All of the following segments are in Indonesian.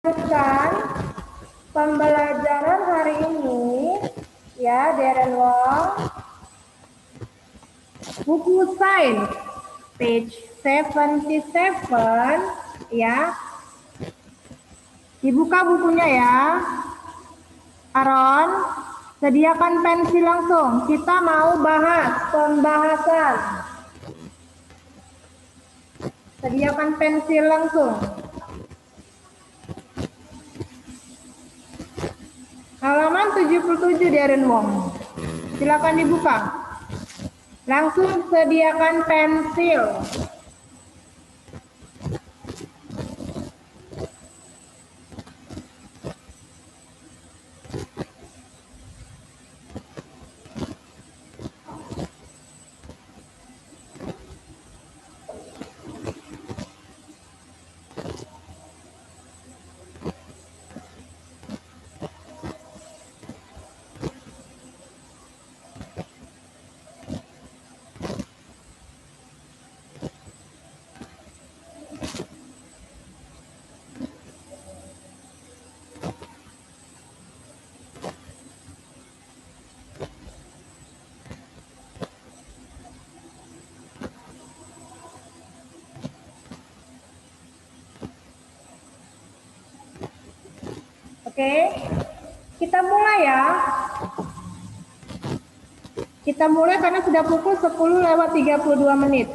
Lanjutkan pembelajaran hari ini ya, Darren Wong. Buku Sains page 77 ya. Dibuka bukunya ya. Aaron, sediakan pensil langsung. Kita mau bahas pembahasan. Sediakan pensil langsung. Halaman 77 Darren Wong. Silakan dibuka. Langsung sediakan pensil. Oke, kita mulai ya. Kita mulai karena sudah pukul 10:32.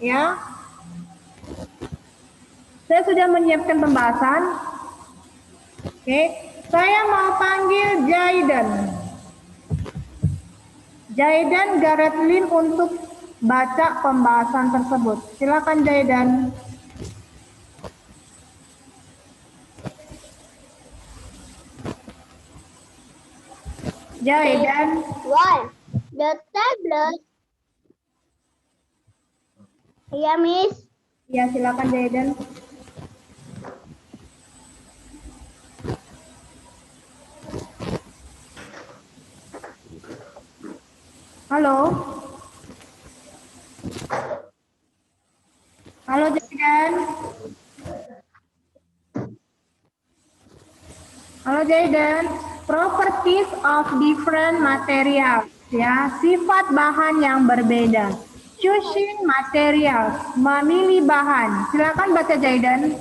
Ya. Saya sudah menyiapkan pembahasan. Oke, saya mau panggil Jayden. Jayden Garetlin untuk baca pembahasan tersebut. Silakan Jayden. Jayden. Why? The tablet. Iya, Miss. Ya, silakan Jayden. Halo. Halo Jayden. Halo Jayden. Properties of different materials, ya, sifat bahan yang berbeda. Choosing materials, memilih bahan. Silakan baca Jayden.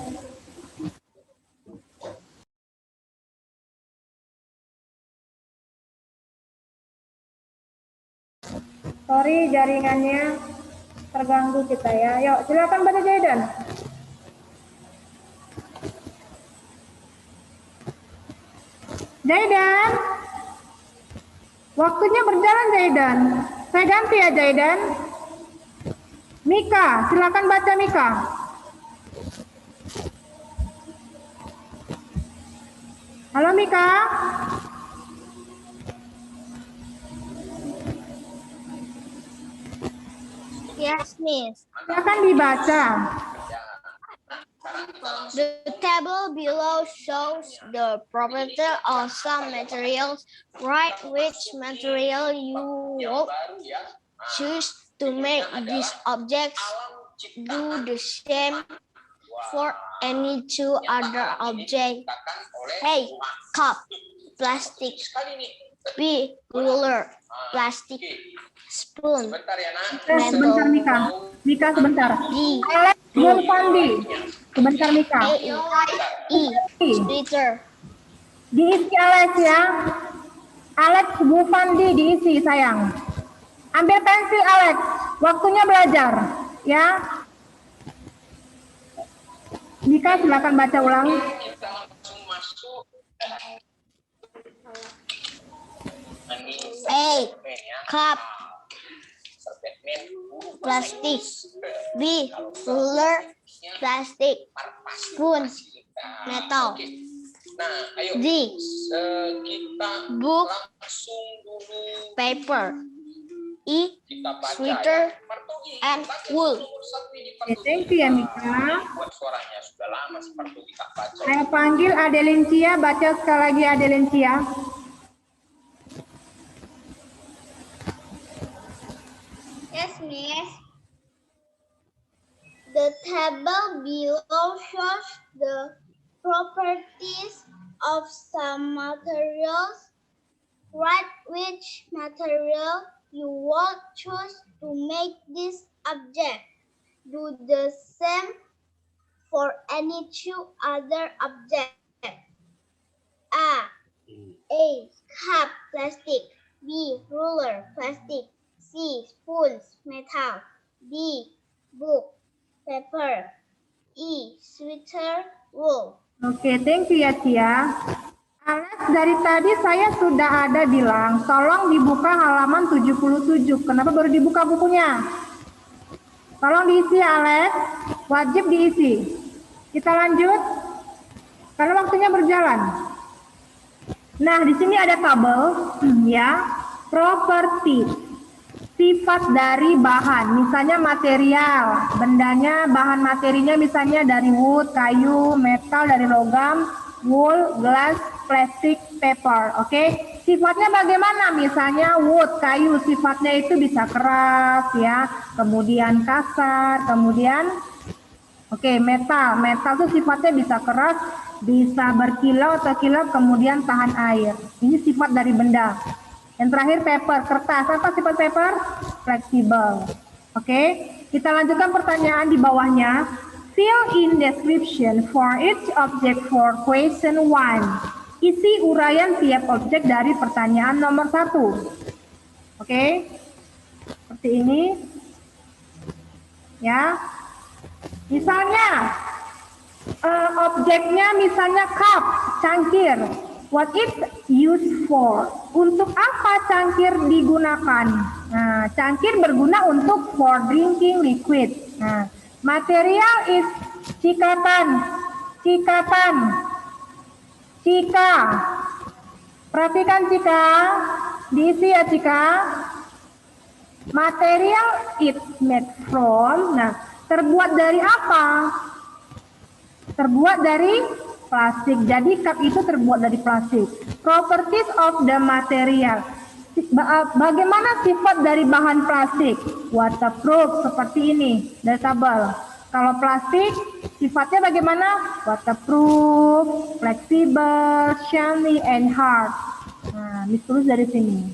Sorry jaringannya terganggu kita ya. Yuk silakan baca Jayden. Jayden. Waktunya berjalan Jayden. Saya ganti ya Jayden. Mika, silakan baca Mika. Halo Mika. Yes, Miss. Silakan dibaca. The table below shows the property of some materials. Write which material you would choose to make these objects. Do the same for any two other objects. A. Cup, plastic. B. Ruler, plastic. Spoon, Sebentar Mika. Mika sebentar. D. Alex Gulfandi. Sebentar Mika. E. Splitter. Diisi Alex ya. Alex Gulfandi diisi sayang. Ambil pensil Alex. Waktunya belajar ya. Mika silakan baca ulang. A. Cup, plastic. B. Ruler, plastic. Spoon, metal. D. Book, paper. E. Sweater and wool. Thank you ya Mika. Saya panggil Adelincia, baca sekali lagi Adelincia. Yes, Miss. The table below shows the properties of some materials. Write which material you would choose to make this object. Do the same for any two other objects. A. Cup, plastic. B. Ruler, plastic. C. Spoons, metal. D. Book, paper. E. Sweater, wool. Oke, thank you ya Cia. Alex, dari tadi saya sudah ada bilang, tolong dibuka halaman 77. Kenapa baru dibuka bukunya? Tolong diisi ya Alex, wajib diisi. Kita lanjut, karena waktunya berjalan. Nah, di sini ada tabel, ya, properti, sifat dari bahan, misalnya material, bendanya, bahan materinya misalnya dari wood, kayu, metal, dari logam, wool, glass, plastik, paper, oke? Sifatnya bagaimana? Misalnya wood, kayu, sifatnya itu bisa keras, ya, kemudian kasar, kemudian metal itu sifatnya bisa keras, bisa berkilau atau kilap, kemudian tahan air. Ini sifat dari benda. Yang terakhir paper, kertas. Apa sifat paper? Fleksibel. Oke, kita lanjutkan pertanyaan di bawahnya. Fill in description for each object for question 1. Isi uraian tiap objek dari pertanyaan nomor 1. Oke, seperti ini. Ya. Misalnya, objeknya misalnya cup, cangkir. What it used for? Untuk apa cangkir digunakan? Nah, cangkir berguna untuk for drinking liquid. Nah, material is cikatan, cika. Perhatikan cika, diisi ya cika. Material it made from. Nah, terbuat dari apa? Terbuat dari plastik. Jadi cup itu terbuat dari plastik. Properties of the material. Bagaimana sifat dari bahan plastik? Waterproof, seperti ini dari tabel. Kalau plastik sifatnya bagaimana? Waterproof, fleksibel, shiny, and hard. Nah, ditulis dari sini.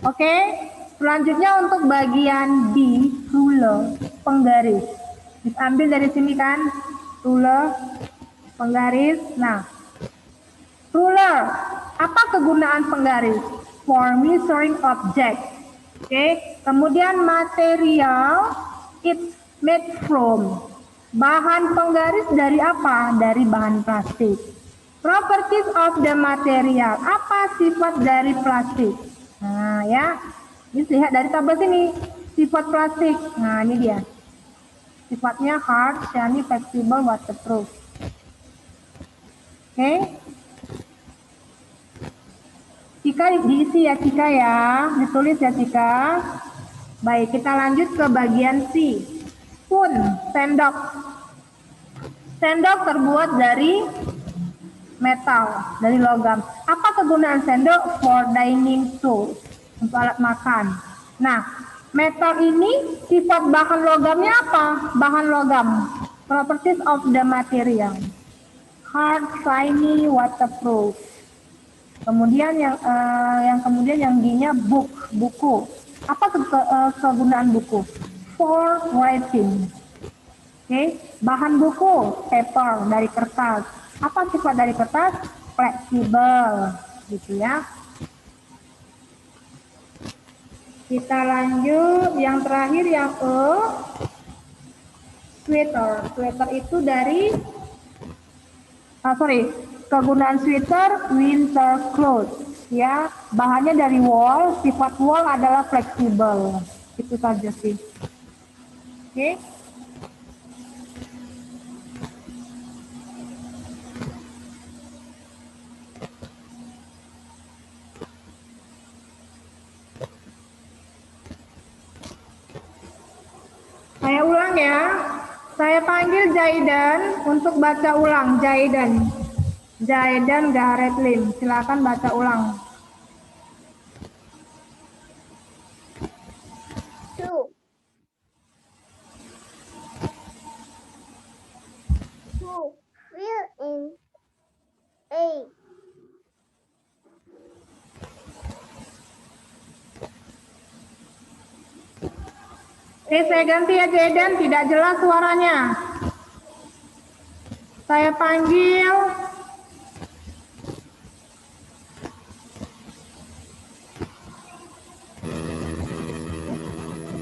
Oke, selanjutnya untuk bagian B, ruler, penggaris. Diambil dari sini kan, ruler, penggaris. Nah, ruler, apa kegunaan penggaris? For measuring object. Oke, kemudian material, it's made from. Bahan penggaris dari apa? Dari bahan plastik. Properties of the material, apa sifat dari plastik? Nah, ya, ini lihat dari tabel sini, sifat plastik. Nah, ini dia. Sifatnya hard, shiny, flexible, waterproof. Oke. Cika diisi ya Cika ya, ditulis ya Cika. Baik, kita lanjut ke bagian C. Spoon, sendok. Sendok terbuat dari metal, dari logam. Apa kegunaan sendok? For dining tools, untuk alat makan. Nah, metal ini sifat bahan logamnya apa? Bahan logam. Properties of the material. Hard, shiny, waterproof. Kemudian yang D-nya book, buku. Apa kegunaan buku? For writing. Oke, bahan buku, paper, dari kertas. Apa sifat dari kertas? Fleksibel, gitu ya. Kita lanjut, yang terakhir yang E, sweater. Sweater itu dari, kegunaan sweater, winter clothes. Ya, bahannya dari wool, sifat wool adalah fleksibel. Itu saja sih. Oke. Saya ulang ya. Saya panggil Jaidan untuk baca ulang. Jaidan Gareth Lim. Silakan baca ulang. To fill in A. Saya ganti ya Jaden, tidak jelas suaranya. Saya panggil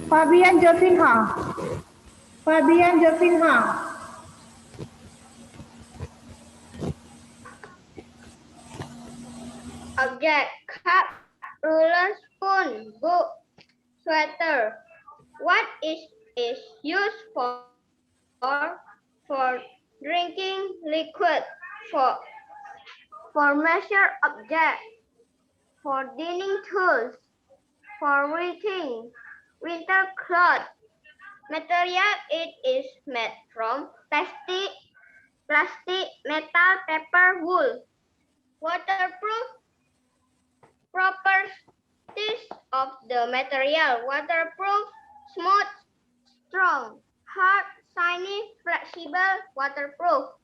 Fabian Jovinha. Fabian Jovinha. Object: cup, ruler, spoon, book, sweater. What is used for drinking liquid, for measure object, for dining tools, for reading. Winter cloth. Material: it is made from plastic, metal, paper, wool. Waterproof. Properties of the material: waterproof, smooth, strong, hard, shiny, flexible, waterproof.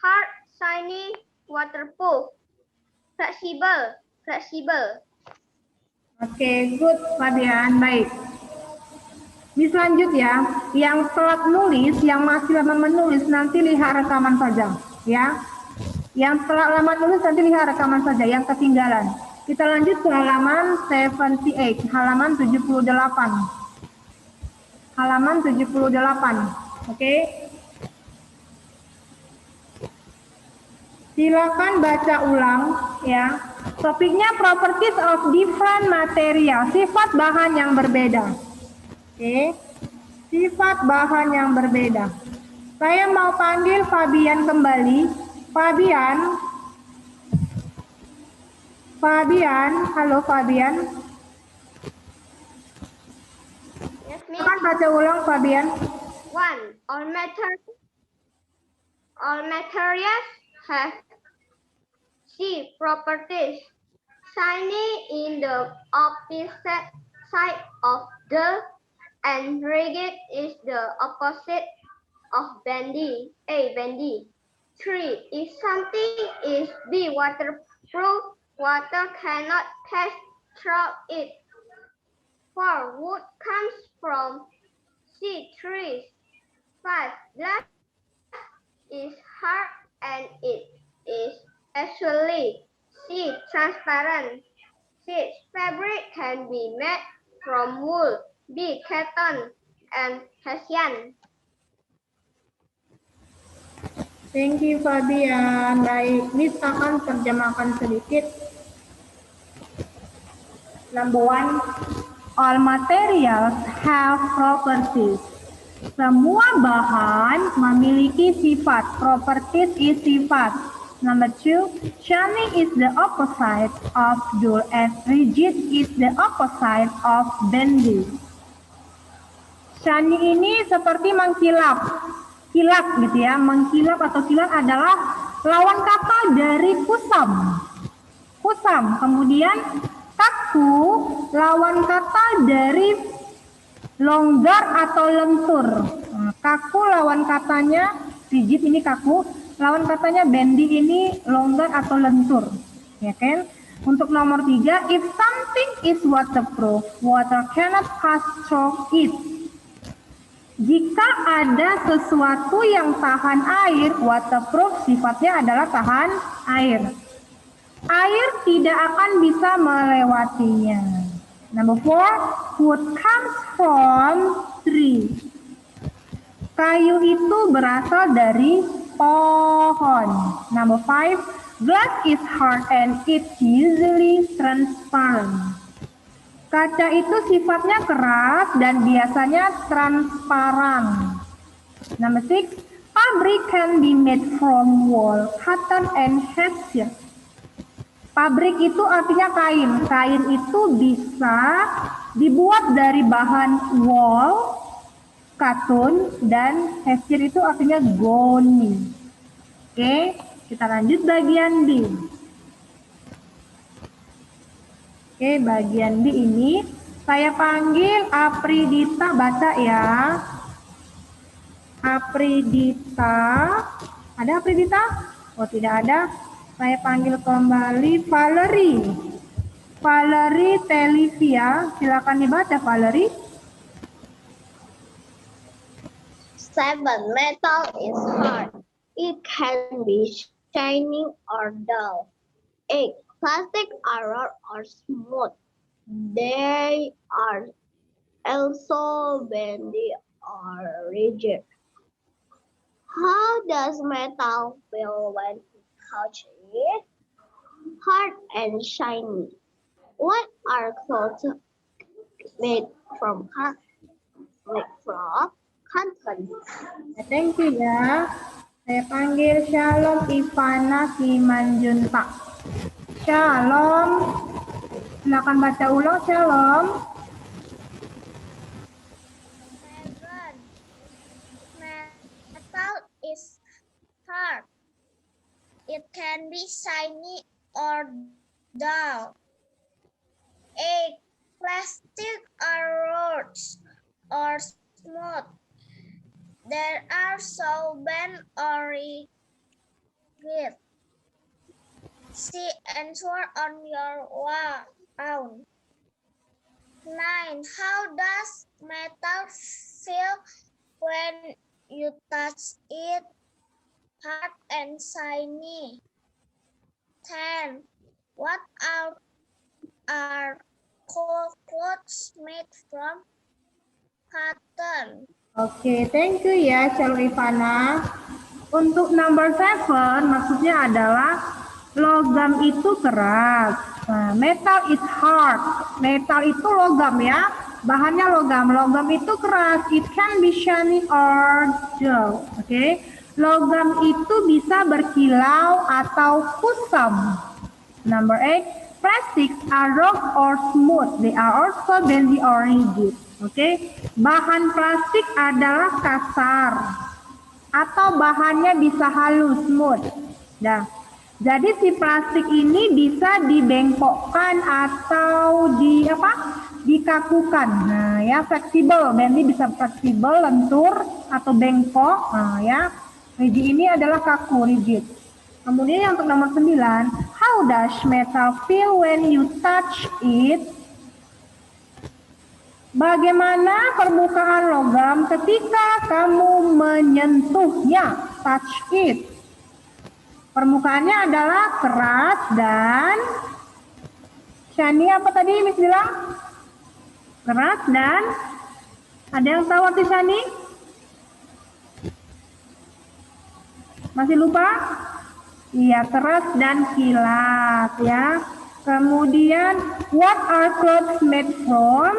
Hard, shiny, waterproof. Flexible. Oke, good Fabian, baik. Bisa lanjut ya. Yang telat nulis, yang masih lama menulis nanti lihat rekaman saja, ya. Yang telat lama nulis nanti lihat rekaman saja, yang ketinggalan. Kita lanjut ke halaman 78, halaman 78. Halaman 78. Oke. Silakan baca ulang ya. Topiknya properties of different material, sifat bahan yang berbeda. Oke. Sifat bahan yang berbeda. Saya mau panggil Fabian kembali. Fabian, halo Fabian. Yes, Miss. Silakan baca ulang Fabian. 1. All materials have C properties. Shiny in the opposite side of the, and rigid is the opposite of bendy. A. Bendy. 3. If something is B waterproof, water cannot pass through it. 4. Wood comes from C. Trees. 5. Glass is hard and it is actually C. Transparent. 6. Fabric can be made from wool. B. Cotton and hessian. Thank you Fabian. Baik, Miss akan terjemahkan sedikit. Number 1, all materials have properties. Semua bahan memiliki sifat. Properties is sifat. Number 2, shiny is the opposite of dull and rigid is the opposite of bendy. Shiny ini seperti mengkilap. Kilat gitu ya, mengkilap atau kilat adalah lawan kata dari kusam. Kemudian kaku lawan kata dari longgar atau lentur. Nah, kaku lawan katanya rigid, ini kaku, lawan katanya bendy, ini longgar atau lentur, ya kan? Untuk nomor 3, if something is waterproof, water cannot pass through it. Jika ada sesuatu yang tahan air, waterproof sifatnya adalah tahan air. Air tidak akan bisa melewatinya. Number 4, wood comes from tree. Kayu itu berasal dari pohon. Number 5, glass is hard and it's usually transparent. Kaca itu sifatnya keras dan biasanya transparan. Number 6, fabric can be made from wool, cotton, and hessian. Pabrik itu artinya kain. Kain itu bisa dibuat dari bahan wool, cotton, dan hessian itu artinya goni. Oke, kita lanjut bagian D. Oke, bagian D ini saya panggil Apridita, baca ya. Apridita. Ada Apridita? Oh, tidak ada. Saya panggil kembali Valerie. Valerie Televia, silakan dibaca Valerie. 7. Metal is hard. It can be shiny or dull. 8. Plastic are rough or smooth. They are also bendy or rigid. How does metal feel when you touch it? Hard and shiny. What are clothes made from? Made from cotton. Thank you ya. Saya panggil Shalom Ivana Simanjuntak. Shalom. Silakan baca ulang Shalom. 7. Metal is hard. It can be shiny or dull. 8. Plastic are rough or smooth. There are so bend or rigid. See answer on your own. 9. How does metal feel when you touch it? Hard and shiny. 10. What are clothes made from? Cotton. Oke, thank you ya Shalom Ivana. Untuk number 7 maksudnya adalah logam itu keras. Nah, metal is hard. Metal itu logam ya. Bahannya logam. Logam itu keras. It can be shiny or dull. Oke. Logam itu bisa berkilau atau kusam. Number 8, plastics are rough or smooth. They are also bendy or rigid. Oke. Bahan plastik adalah kasar atau bahannya bisa halus, smooth. Nah, jadi si plastik ini bisa dibengkokkan atau dikakukan. Nah, ya fleksibel. Bendy bisa fleksibel, lentur atau bengkok. Nah, ya. Rigid ini adalah kaku, rigid. Kemudian yang untuk nomor 9, how does metal feel when you touch it? Bagaimana permukaan logam ketika kamu menyentuhnya? Touch it. Permukaannya adalah keras dan shiny apa tadi Miss bilang? Keras dan ada yang tahu arti shiny? Masih lupa? Iya, keras dan kilat ya. Kemudian what are clothes made from?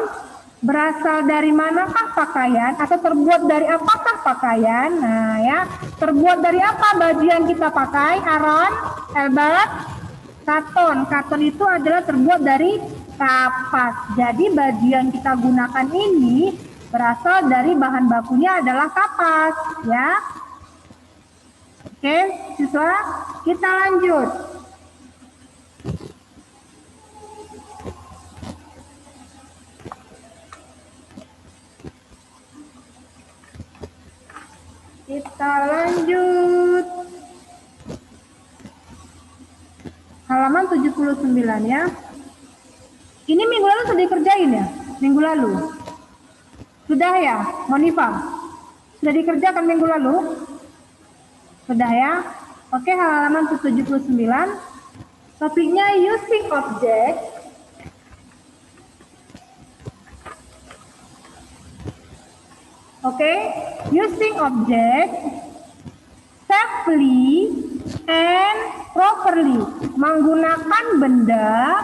Berasal dari manakah pakaian atau terbuat dari apakah pakaian? Nah ya, terbuat dari apa baju yang kita pakai? Aaron, Albert, katon. Katon itu adalah terbuat dari kapas. Jadi baju yang kita gunakan ini berasal dari bahan bakunya adalah kapas ya. Oke, siswa, kita lanjut. Kita lanjut. Halaman 79 ya. Ini minggu lalu sudah dikerjain ya? Minggu lalu. Sudah ya, Monifa? Sudah dikerjakan minggu lalu? Sudah ya? Oke, halaman 79. Topiknya using object. Oke, using object safely and properly. Menggunakan benda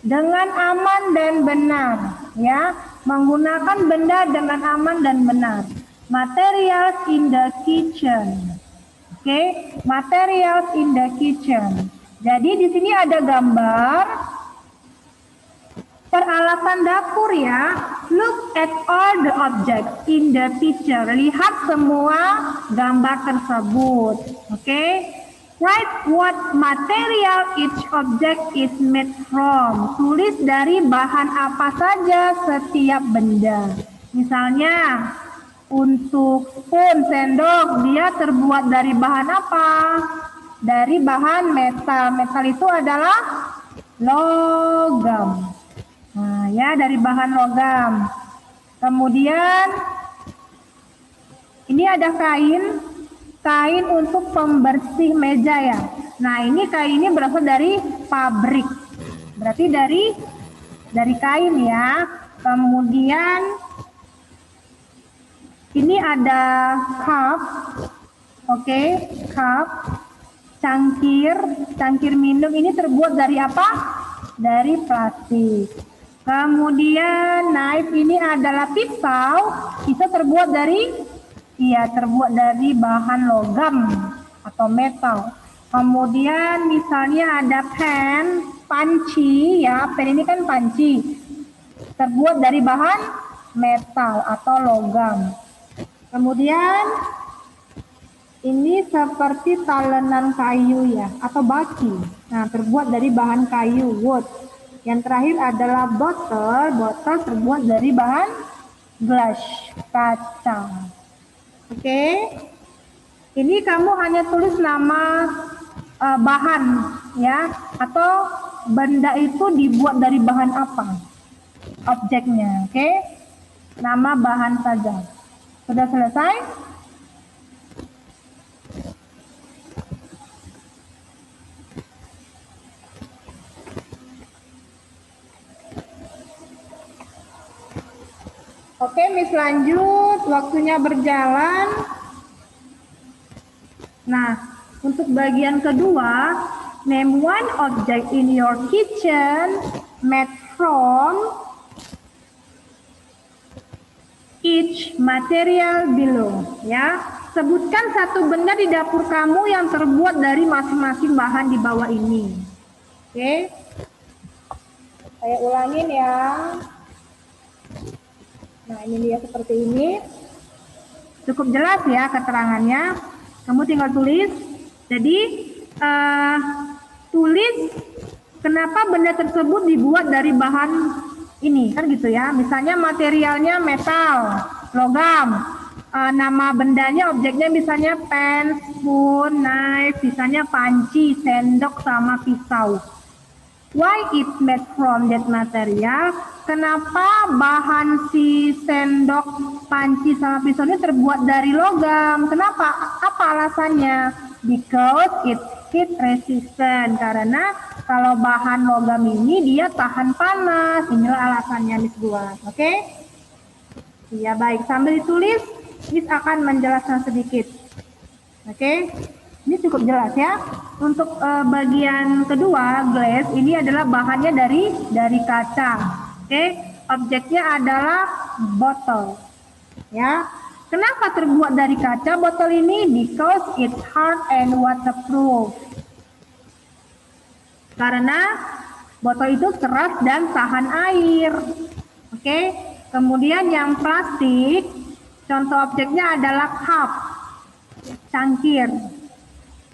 dengan aman dan benar, ya. Menggunakan benda dengan aman dan benar. Materials in the kitchen. Oke, materials in the kitchen. Jadi di sini ada gambar peralatan dapur ya. Look at all the objects in the picture. Lihat semua gambar tersebut. Oke. Write what material each object is made from. Tulis dari bahan apa saja setiap benda. Misalnya Untuk spoon, sendok, dia terbuat dari bahan apa? Dari bahan metal. Metal itu adalah logam. Nah, ya dari bahan logam. Kemudian ini ada kain, kain untuk pembersih meja ya. Nah, ini kain ini berasal dari pabrik. Berarti dari kain ya. Kemudian ini ada cup, oke, cup, cangkir minum ini terbuat dari apa? Dari plastik. Kemudian knife ini adalah pisau terbuat terbuat dari bahan logam atau metal. Kemudian misalnya ada panci ya, pen ini kan panci, terbuat dari bahan metal atau logam. Kemudian ini seperti talenan kayu ya atau baki. Nah, terbuat dari bahan kayu, wood. Yang terakhir adalah botol terbuat dari bahan glass, kaca. Oke. Ini kamu hanya tulis nama bahan ya, atau benda itu dibuat dari bahan apa? Objeknya, oke? Nama bahan saja. Sudah selesai? Oke, Miss lanjut. Waktunya berjalan. Nah, untuk bagian kedua, name one object in your kitchen made from each material below. Ya, sebutkan satu benda di dapur kamu yang terbuat dari masing-masing bahan di bawah ini. Oke, saya ulangin ya. Nah, ini dia seperti ini. Cukup jelas ya keterangannya. Kamu tinggal tulis. Jadi, tulis kenapa benda tersebut dibuat dari bahan ini, kan gitu ya. Misalnya materialnya metal, logam. Nama bendanya, objeknya misalnya pen, spoon, knife, misalnya panci, sendok, sama pisau. Why it made from that material? Kenapa bahan si sendok, panci, sama pisau ini terbuat dari logam? Kenapa? Apa alasannya? Because it heat resistant. Karena kalau bahan logam ini dia tahan panas. Inilah alasannya Miss buat. Oke? Iya baik. Sambil ditulis, Miss akan menjelaskan sedikit. Oke? Ini cukup jelas ya. Untuk bagian kedua, glass ini adalah bahannya dari kaca. Oke, objeknya adalah botol. Ya, kenapa terbuat dari kaca botol ini? Because it's hard and waterproof. Karena botol itu keras dan tahan air. Oke, kemudian yang plastik, contoh objeknya adalah cup, cangkir.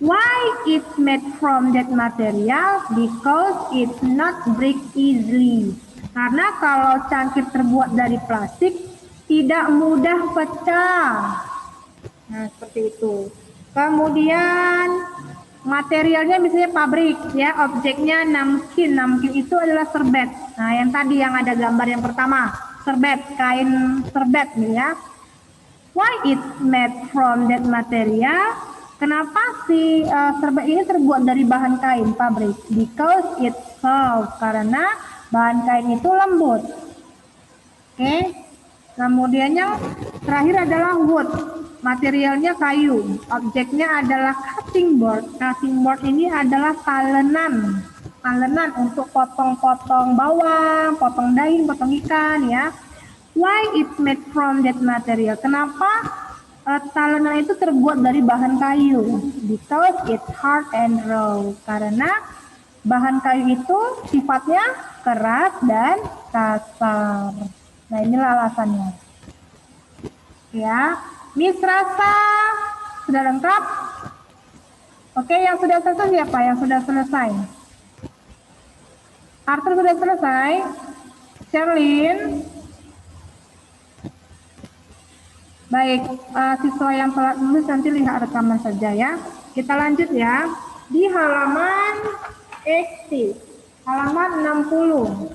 Why it's made from that material? Because it not break easily. Karena kalau cangkir terbuat dari plastik, tidak mudah pecah. Nah, seperti itu. Kemudian materialnya misalnya pabrik, ya, objeknya namkin. Namkin itu adalah serbet. Nah, yang tadi yang ada gambar yang pertama, serbet, kain serbet, ya. Why it's made from that material? Kenapa si serbet ini terbuat dari bahan kain pabrik? Because it's soft. Karena bahan kain itu lembut. Oke. Kemudian yang terakhir adalah wood. Materialnya kayu. Objeknya adalah cutting board. Cutting board ini adalah talenan. Talenan untuk potong-potong bawang, potong daging, potong ikan ya. Why it's made from that material? Kenapa talenan itu terbuat dari bahan kayu? Because it's hard and raw. Karena bahan kayu itu sifatnya keras dan kasar. Nah, inilah alasannya. Ya, Miss rasa sudah lengkap? Oke, yang sudah selesai siapa? Yang sudah selesai? Arthur sudah selesai? Sherlyn? Baik, siswa yang telat menulis nanti lihat rekaman saja ya. Kita lanjut ya. Di halaman 80, halaman 60.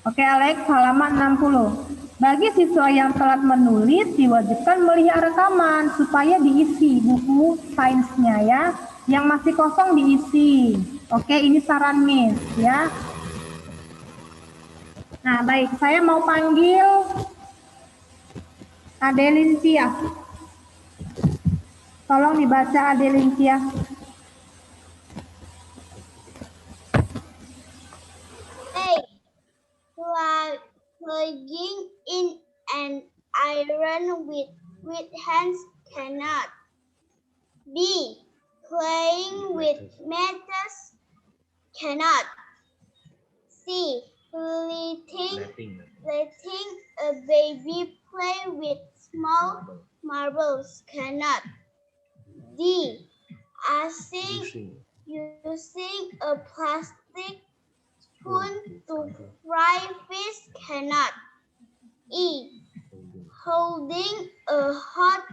Oke Alex, halaman 60. Bagi siswa yang telat menulis, diwajibkan melihat rekaman supaya diisi buku sainsnya ya. Yang masih kosong diisi. Oke, ini saran Miss ya. Nah, baik, saya mau panggil Adelintia. Tolong dibaca Adelintia. A. Plugging in an iron with hands cannot. B. Playing with matches cannot. C. Letting a baby play with small marbles cannot. D. Using a plastic spoon to fry fish cannot. E. Holding a hot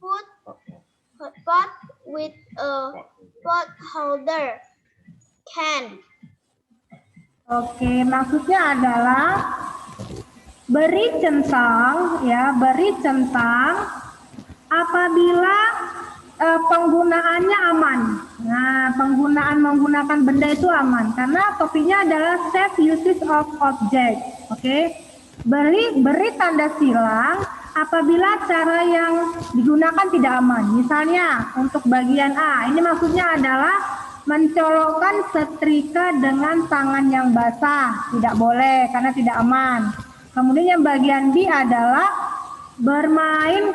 pot with a pot holder can. Oke, maksudnya adalah beri centang ya, beri centang apabila penggunaannya aman. Nah, menggunakan benda itu aman karena topiknya adalah safe usage of object. Oke. Beri tanda silang apabila cara yang digunakan tidak aman. Misalnya untuk bagian A, ini maksudnya adalah mencolokkan setrika dengan tangan yang basah. Tidak boleh karena tidak aman. Kemudian yang bagian B adalah bermain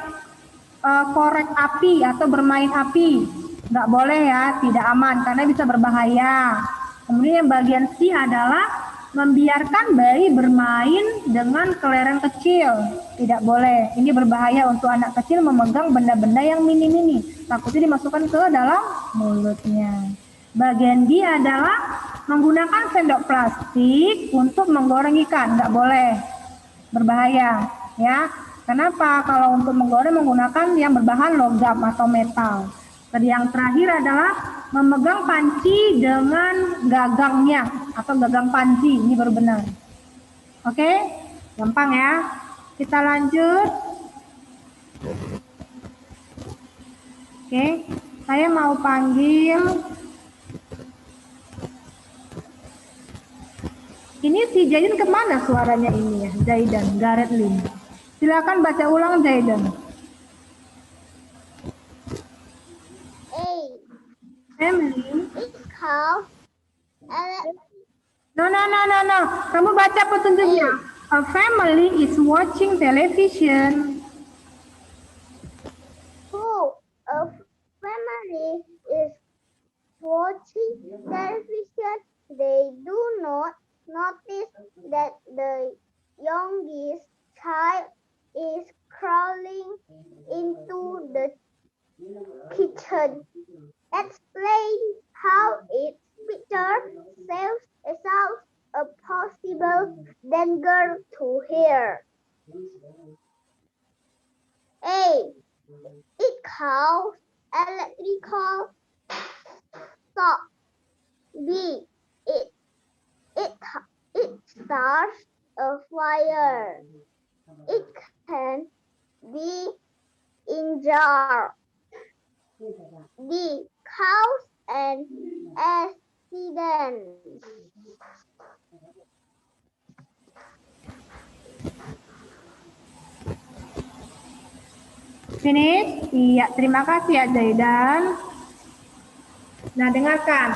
korek api atau bermain api. Nggak boleh ya, tidak aman karena bisa berbahaya. Kemudian yang bagian C adalah membiarkan bayi bermain dengan kelereng kecil. Tidak boleh, ini berbahaya untuk anak kecil memegang benda-benda yang mini-mini. Takutnya dimasukkan ke dalam mulutnya. Bagian D adalah menggunakan sendok plastik untuk menggoreng ikan. Nggak boleh, berbahaya ya. Kenapa? Kalau untuk menggoreng menggunakan yang berbahan logam atau metal. Tadi yang terakhir adalah memegang panci dengan gagangnya atau gagang panci. Ini baru benar. Oke, gampang ya. Kita lanjut. Oke, saya mau panggil. Ini si Zaidan kemana suaranya ini ya? Zaidan, Gareth Lim. Silakan baca ulang Zaidan. A. Family. It's called No. Kamu baca petunjuknya. A family is watching television. A family is watching television. They do not notice that the youngest child is crawling into the kitchen. Explain how its picture shows a possible danger to her. A. It causes electrical shock. B. It starts a fire. It can be injured. D. Cause an accident. Finish? Iya, terima kasih ya Zaidan. Nah, dengarkan.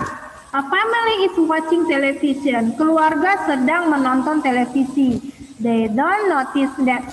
A family is watching television. Keluarga sedang menonton televisi. They don't notice that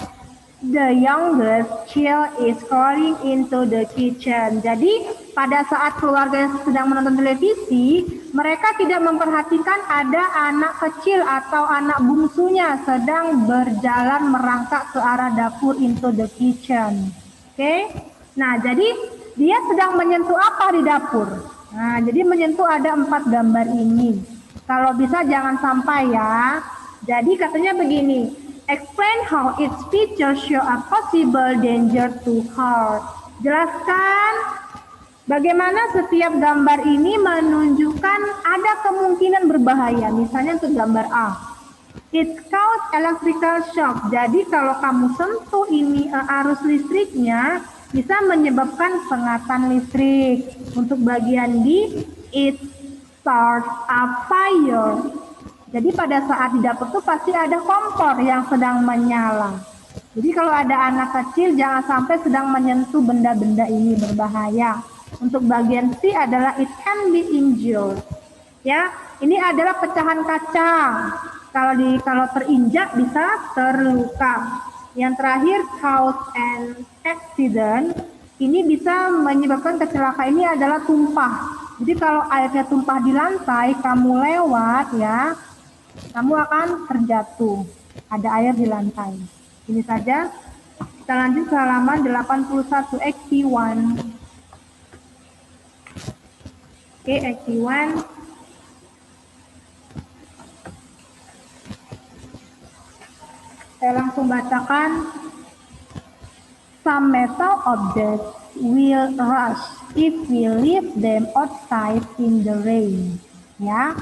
the youngest child is crawling into the kitchen. Jadi, pada saat keluarga sedang menonton televisi, mereka tidak memperhatikan ada anak kecil atau anak bungsunya sedang berjalan merangkak ke arah dapur into the kitchen. Oke, nah jadi dia sedang menyentuh apa di dapur? Nah, jadi menyentuh ada 4 gambar ini. Kalau bisa jangan sampai ya. Jadi katanya begini, Explain how its features show a possible danger to heart. Jelaskan bagaimana setiap gambar ini menunjukkan ada kemungkinan berbahaya. Misalnya untuk gambar A. It cause electrical shock. Jadi kalau kamu sentuh ini arus listriknya bisa menyebabkan sengatan listrik. Untuk bagian D, it starts a fire. Jadi pada saat di dapur itu pasti ada kompor yang sedang menyala. Jadi kalau ada anak kecil jangan sampai sedang menyentuh benda-benda ini, berbahaya. Untuk bagian C adalah it can be injured. Ya, ini adalah pecahan kaca. Kalau terinjak bisa terluka. Yang terakhir cause an accident. Ini bisa menyebabkan kecelakaan, ini adalah tumpah. Jadi kalau airnya tumpah di lantai, kamu lewat ya, kamu akan terjatuh. Ada air di lantai. Ini saja. Kita lanjut ke halaman 81 XT1. Oke, XT1. Saya langsung bacakan. Some metal objects will rust if we leave them outside in the rain. Ya.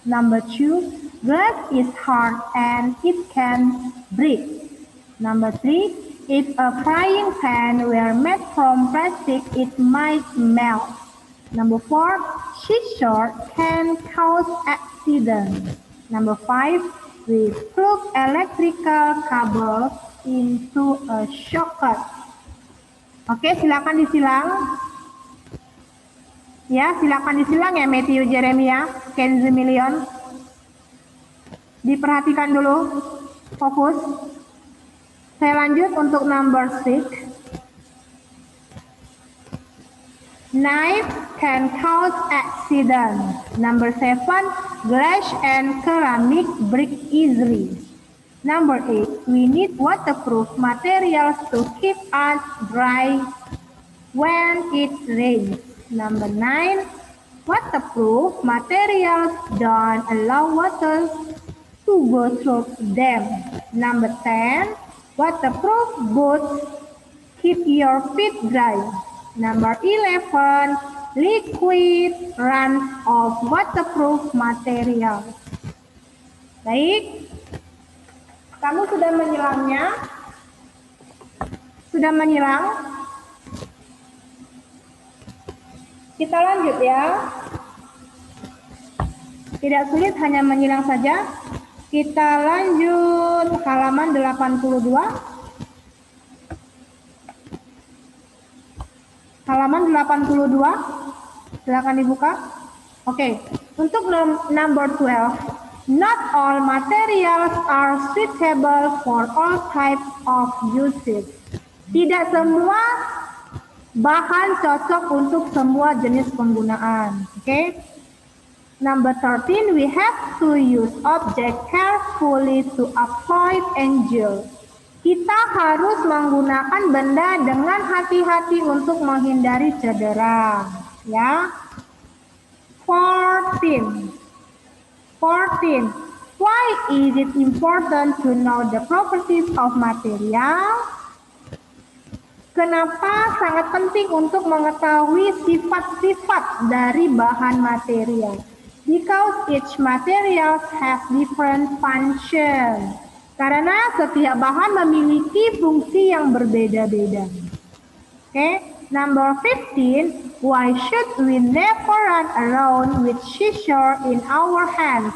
Number 2. Glass is hard and it can break. Number 3, if a frying pan were made from plastic, it might melt. Number 4, scissors can cause accident. Number 5, we plug electrical cable into a socket. Oke, silakan disilang. Ya, silakan disilang ya Matthew, Jeremia, Kenzi, Million. Diperhatikan dulu, fokus. Saya lanjut untuk number 6. Knife can cause accident. Number 7, glass and ceramic break easily. Number 8, we need waterproof materials to keep us dry when it rains. Number 9, waterproof materials don't allow water to go through them. Number 10, waterproof boots keep your feet dry. Number 11, liquid runs of waterproof material. Baik, kamu sudah menyilangnya? Sudah menyilang? Kita lanjut ya. Tidak sulit, hanya menyilang saja. Kita lanjut halaman 82. Halaman 82. Silakan dibuka. Oke. Untuk number 12. Not all materials are suitable for all types of uses. Tidak semua bahan cocok untuk semua jenis penggunaan. Oke. Number 13, we have to use object carefully to avoid injury. Kita harus menggunakan benda dengan hati-hati untuk menghindari cedera. Ya. 14. Why is it important to know the properties of material? Kenapa sangat penting untuk mengetahui sifat-sifat dari bahan material? Because each material has different function. Karena setiap bahan memiliki fungsi yang berbeda-beda. Oke, number 15. Why should we never run around with scissors in our hands?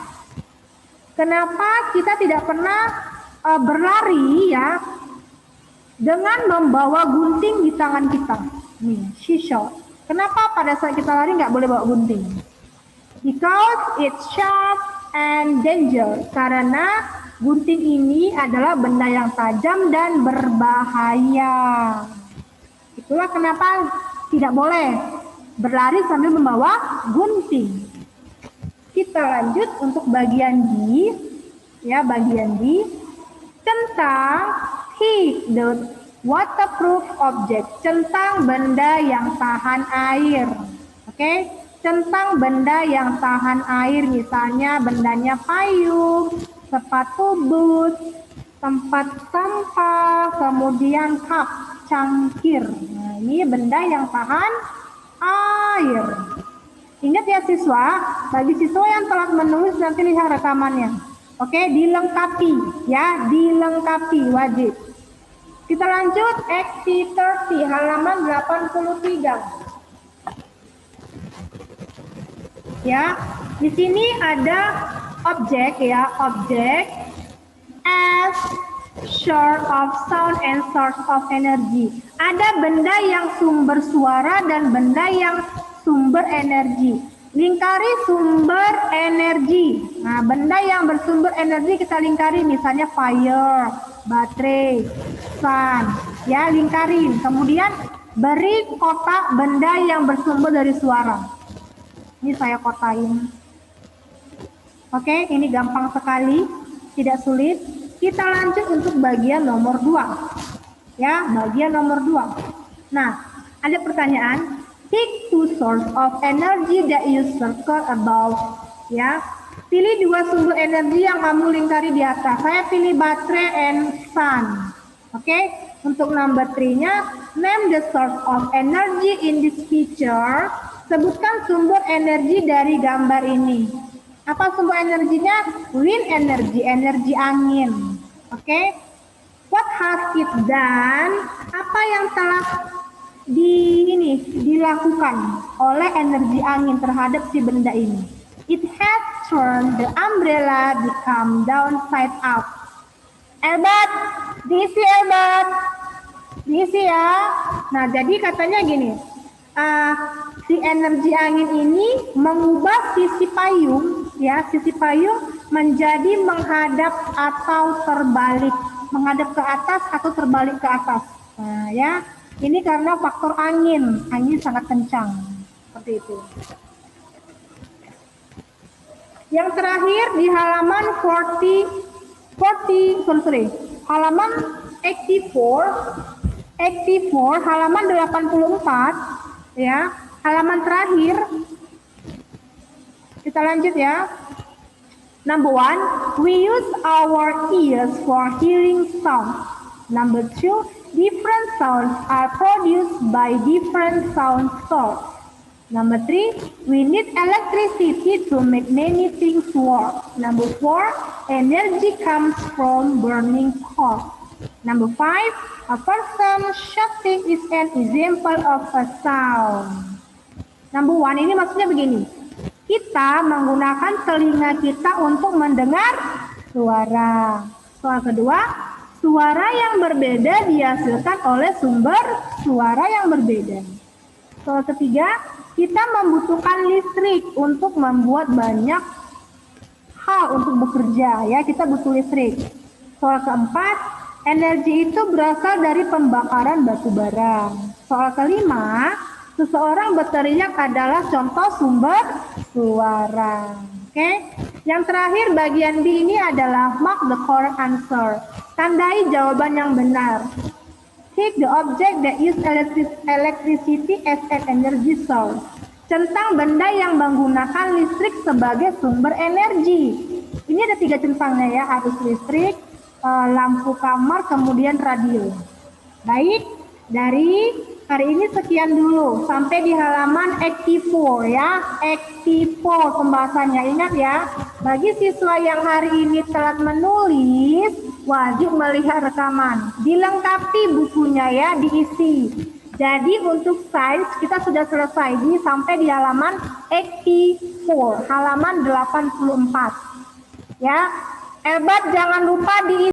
Kenapa kita tidak pernah berlari ya dengan membawa gunting di tangan kita? Nih, scissors. Kenapa pada saat kita lari nggak boleh bawa gunting? Because it's sharp and dangerous. Karena gunting ini adalah benda yang tajam dan berbahaya. Itulah kenapa tidak boleh berlari sambil membawa gunting. Kita lanjut untuk bagian D. Ya, bagian D. Tentang the waterproof object. Tentang benda yang tahan air. Oke. Tentang benda yang tahan air, misalnya bendanya payung, sepatu boot, tempat sampah, kemudian cup, cangkir. Nah, ini benda yang tahan air. Ingat ya siswa, bagi siswa yang telah menulis nanti lihat rekamannya. Oke, dilengkapi ya, dilengkapi wajib. Kita lanjut activity 30 halaman 83. Ya, di sini ada objek ya, objek as source of sound and source of energy. Ada benda yang sumber suara dan benda yang sumber energi. Lingkari sumber energi. Nah, benda yang bersumber energi kita lingkari, misalnya fire, baterai, sun. Ya, lingkarin. Kemudian beri kotak benda yang bersumber dari suara. Ini saya kotain. Oke, ini gampang sekali, tidak sulit. Kita lanjut untuk bagian nomor 2. Ya, bagian nomor 2. Nah, ada pertanyaan. Pick two source of energy that you circle above. Ya, pilih 2 sumber energi yang kamu lingkari di atas. Saya pilih baterai and sun. Oke, untuk number 3-nya, name the source of energy in this picture. Sebutkan sumber energi dari gambar ini. Apa sumber energinya? Wind energy, energi angin. Oke. What has it done? Apa yang telah dilakukan oleh energi angin terhadap si benda ini? It has turned the umbrella become downside up. Elbat, diisi Elbat. Diisi ya. Nah, jadi katanya gini. Si energi angin ini mengubah sisi payung, ya, sisi payung menjadi menghadap atau terbalik, menghadap ke atas atau terbalik ke atas. Nah, ya, ini karena faktor angin sangat kencang, seperti itu. Yang terakhir di halaman halaman 84, halaman 84, ya. Halaman terakhir, kita lanjut ya. Number 1, we use our ears for hearing sound. Number 2, different sounds are produced by different sound sources. Number 3, we need electricity to make many things work. Number 4, energy comes from burning coal. Number 5, a person shouting is an example of a sound. Number 1 ini maksudnya begini. Kita menggunakan telinga kita untuk mendengar suara. Soal kedua, suara yang berbeda dihasilkan oleh sumber suara yang berbeda. Soal ketiga, kita membutuhkan listrik untuk membuat banyak hal untuk bekerja, ya, kita butuh listrik. Soal keempat, energi itu berasal dari pembakaran batu bara. Soal kelima, seseorang berteriak adalah contoh sumber suara. Oke. Yang terakhir bagian B ini adalah mark the correct answer. Tandai jawaban yang benar. Take the object that use electricity as an energy source. Centang benda yang menggunakan listrik sebagai sumber energi. Ini ada 3 centangnya ya, harus listrik, lampu kamar, kemudian radio. Baik, dari hari ini sekian dulu. Sampai di halaman 84 ya. 84 pembahasannya. Ingat ya, bagi siswa yang hari ini telat menulis, wajib melihat rekaman. Dilengkapi bukunya ya, diisi. Jadi untuk sains kita sudah selesai. Ini sampai di halaman 84, halaman 84. Ya, Elbat jangan lupa diisi.